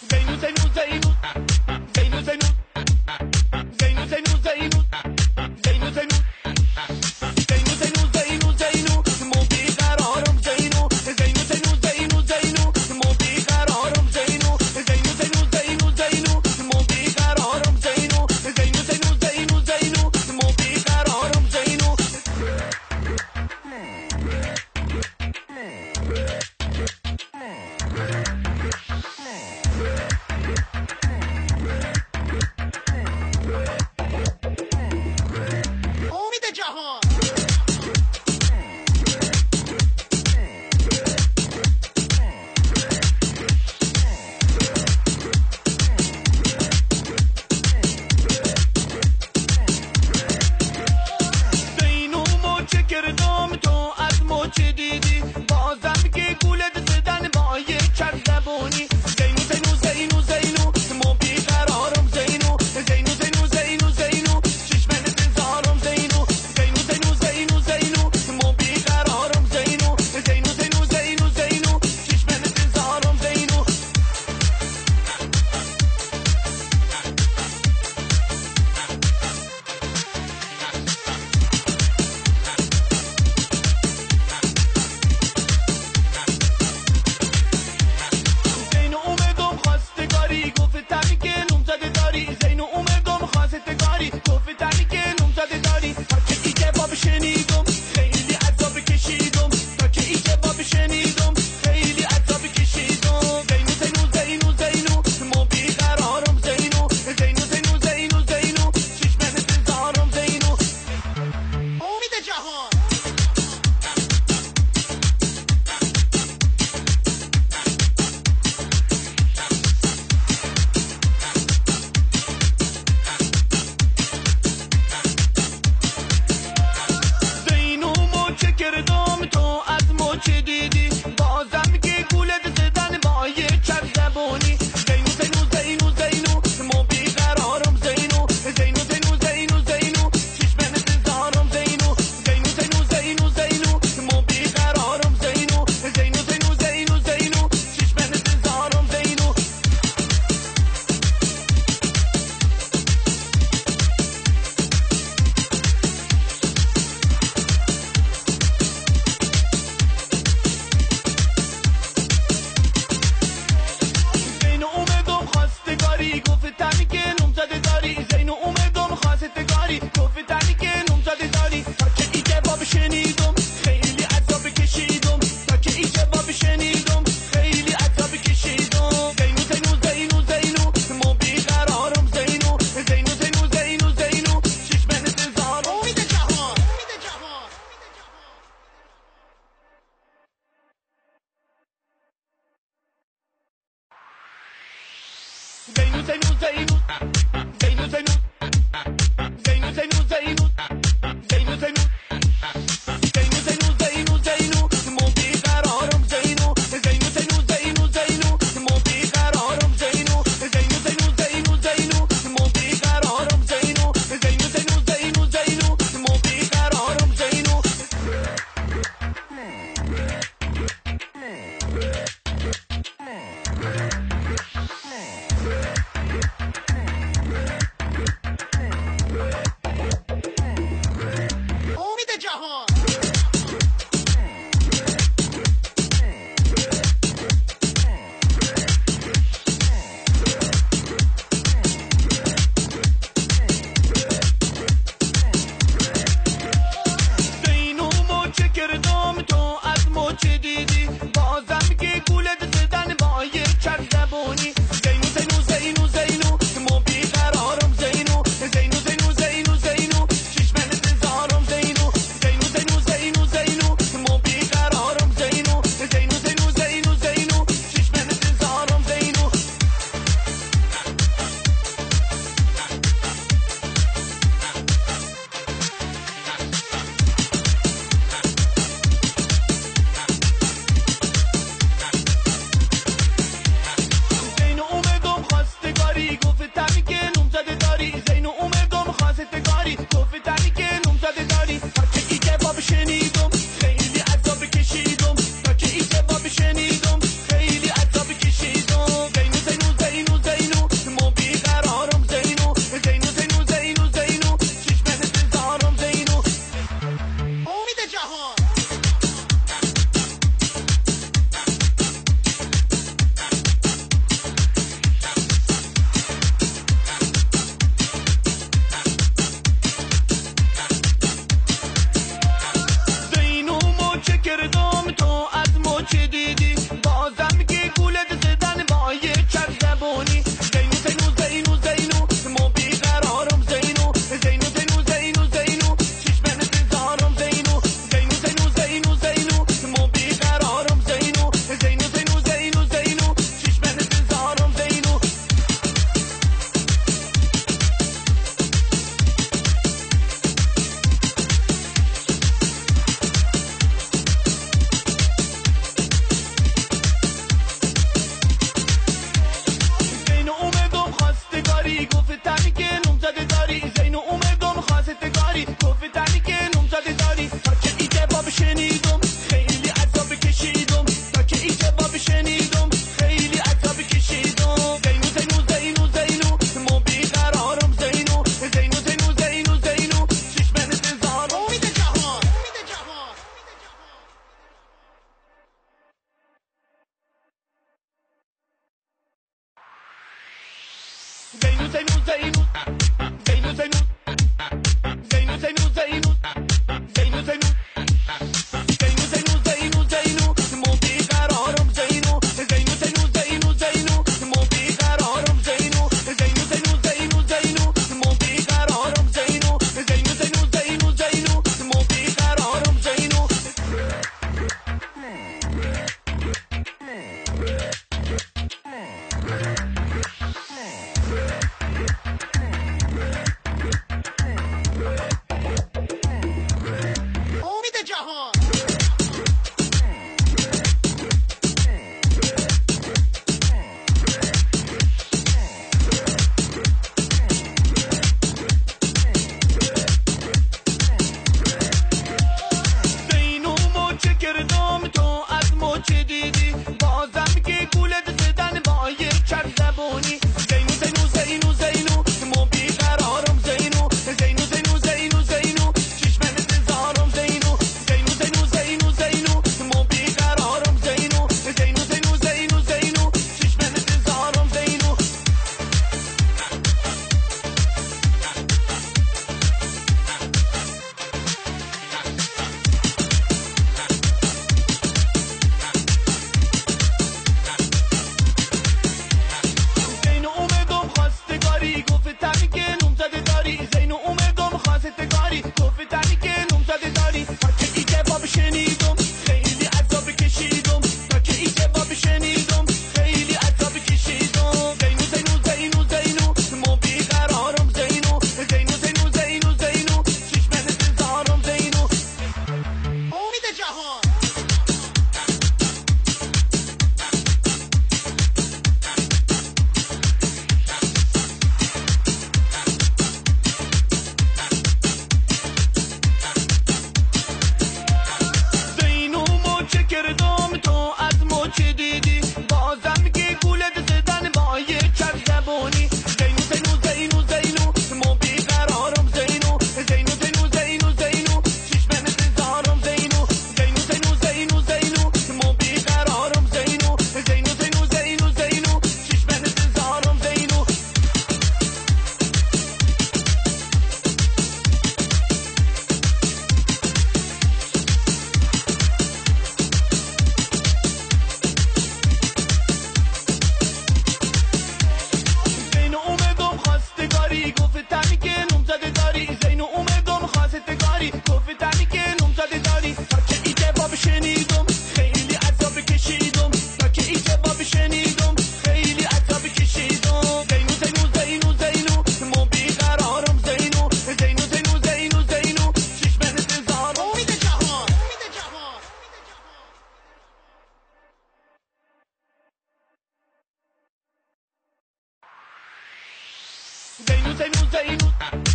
زینو زینو زینو زینو زینو زینو زینو زینو زینو زینو زینو زینو زینو زینو مو بیقرارم زینو زینو زینو زینو زینو مو بیقرارم زینو زینو زینو زینو زینو مو بیقرارم زینو زینو زینو زینو زینو مو بیقرارم زینو امید جهان زینو مچه کردم تو از مچه دیدی بازم که گولت زدن با یک چند زبونی زینو زینو زینو زینو مو بیقرارم زینو زینو زینو زینو زینو چشمن انتظارم زینو زینو زینو زینو زینو مو بیقرارم زینو زینو زینو زینو زینو چشمن انتظارم زینو زینو اومدم خواستگاری گفتم که نوم زده داری زینو اومدم خواستگاری گفتم که نوم زده داری تا که ای جواب شنیدم خیلی عذاب کشیدم تا که ای جواب شنیدم خیلی عذاب کشیدم زینو زینو زینو زینو مو بیقرارم زینو زینو زینو زینو زینو چشمن انتظارم زینو امید جهان زینو مچه کردم تو از مچه دیدی بازم که گولت زدن با یک چند زبونی زینو زینو زینو زینو مو بیقرارم زینو زینو زینو زینو زینو چشمن انتظارم زینو زینو زینو زینو زینو مو بیقرارم زینو زینو زینو زینو زینو چشمن انتظارم زینو زینو اومدم خواستگاری گفتم که نوم زده داری زینو اومدم خواستگاری گفتم که نوم زده داری تا که ای جواب شنیدم خیلی عذاب کشیدم تا که ای جواب شنیدم خیلی عذاب کشیدم زینو زینو زینو زینو مو بیقرارم زینو زینو زینو زینو زینو چشمن انتظارم امید جهان زینو زینو زینو زینو زینو زینو زینو زینو زینو زینو زینو زینو زینو زینو مو بیقرارم زینو زینو زینو زینو زینو مو بیقرارم زینو زینو زینو زینو زینو مو بیقرارم زینو زینو زینو زینو زینو مو بیقرارم زینو شنیدم خیلی عذاب کشیدم زینو زینو زینو زینو ما بیقرارم زینو زینو زینو زینو زینو چشم انتظارم امید جهان زینو زینو زینو زینو زینو زینو زینو زینو زینو زینو زینو زینو زینو زینو ما بیقرارم زینو زینو زینو زینو زینو ما بیقرارم زینو زینو زینو زینو زینو ما بیقرارم زینو زینو زینو زینو زینو ما بیقرارم زینو امید جهان زینو موچه کردم تو از موچه دیدی بازم که گولت زدن با یک چک زبونی زینو زینو زینو زینو ما بیقرارم زینو زینو زینو زینو زینو چشم انتظارم زینو زینو زینو زینو زینو ما بیقرارم زینو زینو زینو زینو زینو چشم انتظارم زینو زینو اومدم خواستگاری گفتم که نوم زده داری زینو اومدم خواستگاری گفتم که نوم زده داری تا که این جواب شنیدم خیلی عذاب کشیدم تا که این جواب شنیدم خیلی عذاب کشیدم زینو زینو زینو زینو ما بیقرارم زینو زینو زینو زینو زینو چشم انتظارم زینو امید جهان زینو موچه کردم تو از موچه دیدی بازم که گولت زدن با یک چک زبونی زینو زینو زینو زینو ما بیقرارم زینو زینو زینو زینو زینو چشم انتظارم زینو زینو زینو زینو زینو ما بیقرارم زینو زینو زینو زینو زینو چشم انتظارم زینو زینو اومدم خواستگاری گفتم که نوم زده داری زینو اومدم خواستگاری گفتم که نوم زده داری تا که این جواب شنیدم خیلی عذاب کشیدم تا که این جواب شنیدم خیلی عذاب کشیدم زینو زینو زینو زینو ما بیقرارم زینو زینو زینو زینو زینو چشم انتظارم امید جهان زینو زینو زینو